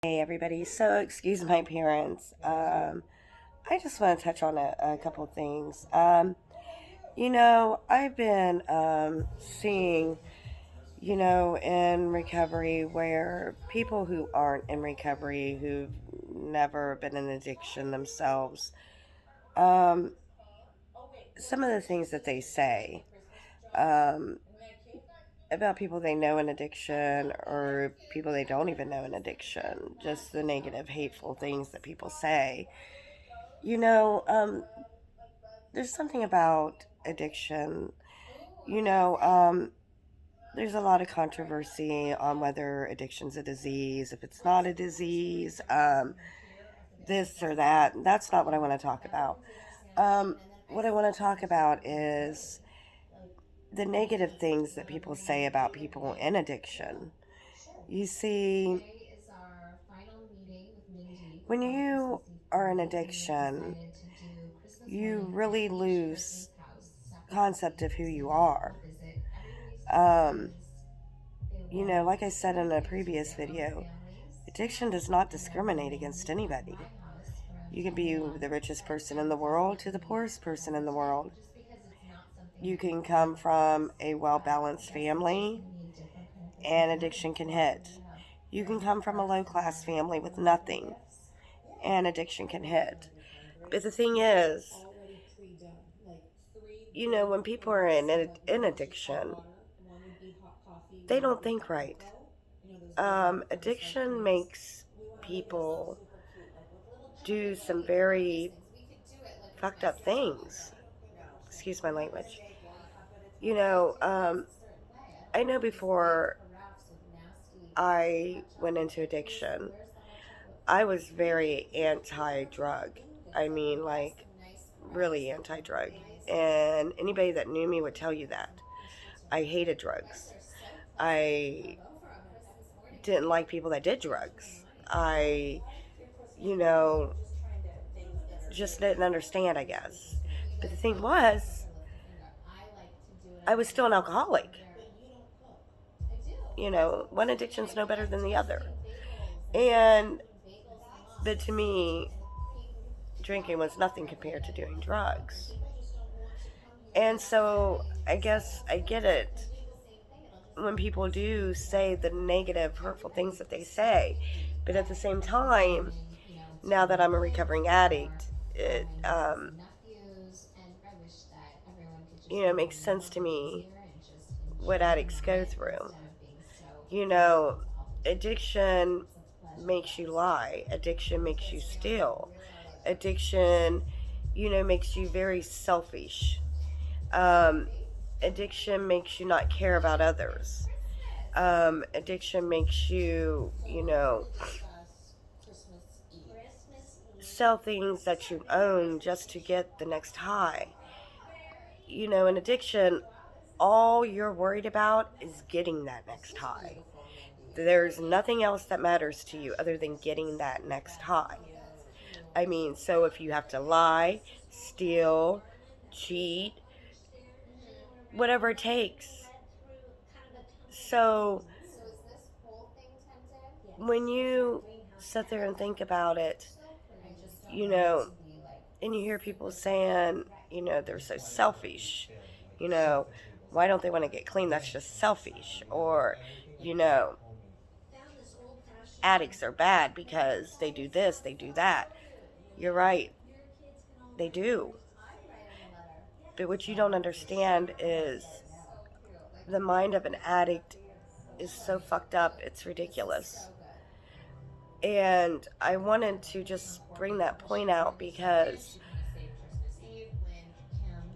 Hey everybody, so excuse my appearance. I just want to touch on a couple of things. I've been seeing, in recovery where people who aren't in recovery, who've never been in addiction themselves, um, some of the things that they say um, about people they know in addiction or people they don't even know in addiction, just the negative, hateful things that people say. You know, um, there's something about addiction. You know, um, there's a lot of controversy on whether addiction's a disease, if it's not a disease, this or that. That's not what I want to talk about. What I want to talk about is the negative things that people say about people in addiction. You see, when you are in addiction, you really lose concept of who you are. Um, like I said in a previous video, addiction does not discriminate against anybody. You can be the richest person in the world to the poorest person in the world. You can come from a well balanced family and addiction can hit. You can come from a low class family with nothing and addiction can hit. But the thing is, when people are in addiction, they don't think right. Addiction makes people do some very fucked up things. Excuse my language. You know, um, I know before I went into addiction, I was very anti drug. I mean, like, really anti drug. And anybody that knew me would tell you that. I hated drugs. I didn't like people that did drugs. I, you know, just didn't understand, I guess. But the thing was, I was still an alcoholic. One addiction's no better than the other. And, but to me, drinking was nothing compared to doing drugs. And so I guess I get it when people do say the negative, hurtful things that they say. But at the same time, now that I'm a recovering addict, it makes sense to me what addicts go through. You know, addiction makes you lie, addiction makes you steal, addiction, makes you very selfish. Um, Addiction makes you not care about others. Addiction makes you, sell things that you own just to get the next high. In addiction, all you're worried about is getting that next high. There's nothing else that matters to you other than getting that next high. I mean, so if you have to lie, steal, cheat, whatever it takes. So when you sit there and think about it, you know, and you hear people saying, they're so selfish, you know, why don't they want to get clean? That's just selfish. Or, you know, addicts are bad because they do this, they do that. You're right, they do. But what you don't understand is the mind of an addict is so fucked up, it's ridiculous. And I wanted to just bring that point out because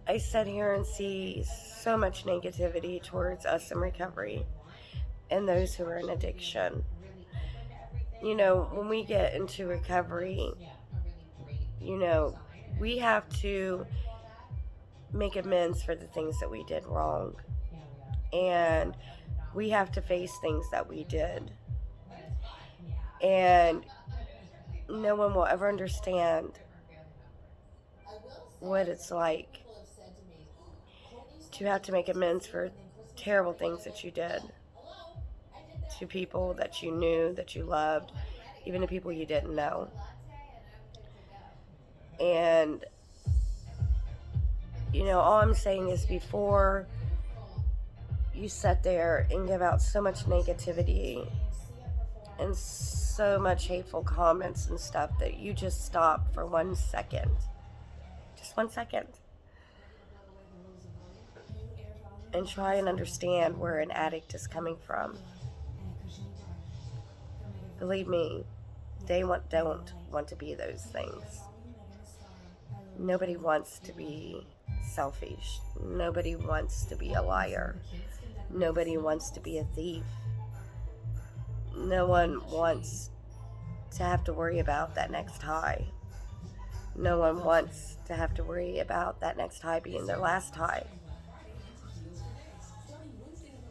I sit here and see so much negativity towards us in recovery and those who are in addiction. When we get into recovery, you know, we have to make amends for the things that we did wrong. And we have to face things that we did. And no one will ever understand what it's like to have to make amends for terrible things that you did to people that you knew, that you loved, even to people you didn't know. And, all I'm saying is before you sit there and give out so much negativity and so much hateful comments and stuff, that you just stop for 1 second. Just 1 second. And try and understand where an addict is coming from. Believe me, they don't want to be those things. Nobody wants to be selfish. Nobody wants to be a liar. Nobody wants to be a thief. No one wants to have to worry about that next high. No one wants to have to worry about that next high being their last high.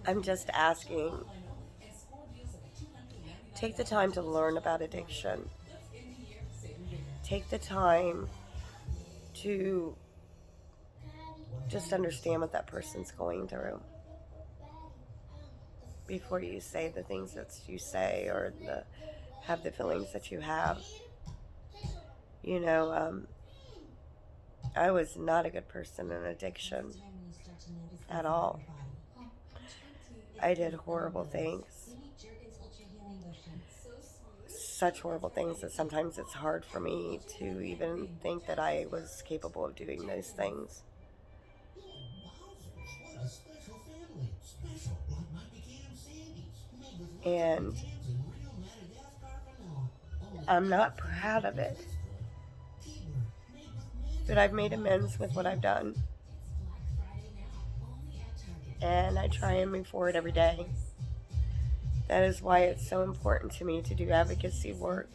I'm just asking, take the time to learn about addiction. Take the time to just understand what that person's going through before you say the things that you say, or have the feelings that you have. I was not a good person in addiction at all. I did horrible things. Such horrible things that sometimes it's hard for me to even think that I was capable of doing those things. And I'm not proud of it. But I've made amends with what I've done. And I try and move forward every day. That is why it's so important to me to do advocacy work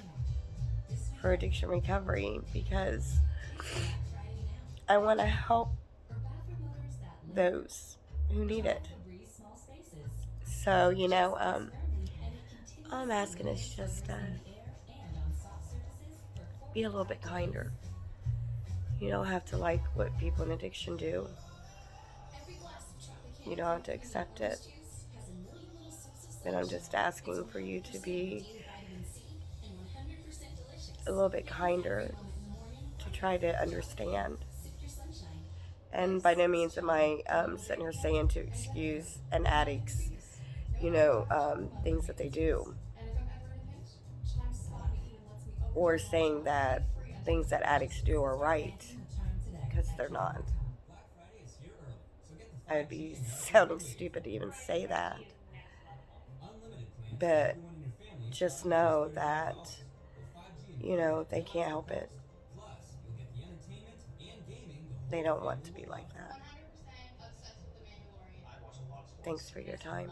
for addiction recovery, because I want to help those who need it. So, all I'm asking is just be a little bit kinder. You don't have to like what people in addiction do. You don't have to accept it. But I'm just asking for you to be a little bit kinder, to try to understand. And by no means am I sitting here saying to excuse an addict's, things that they do, or saying that things that addicts do are right, because they're not. I would be sounding stupid to even say that. But just know that, they can't help it. They don't want to be like that. Thanks for your time.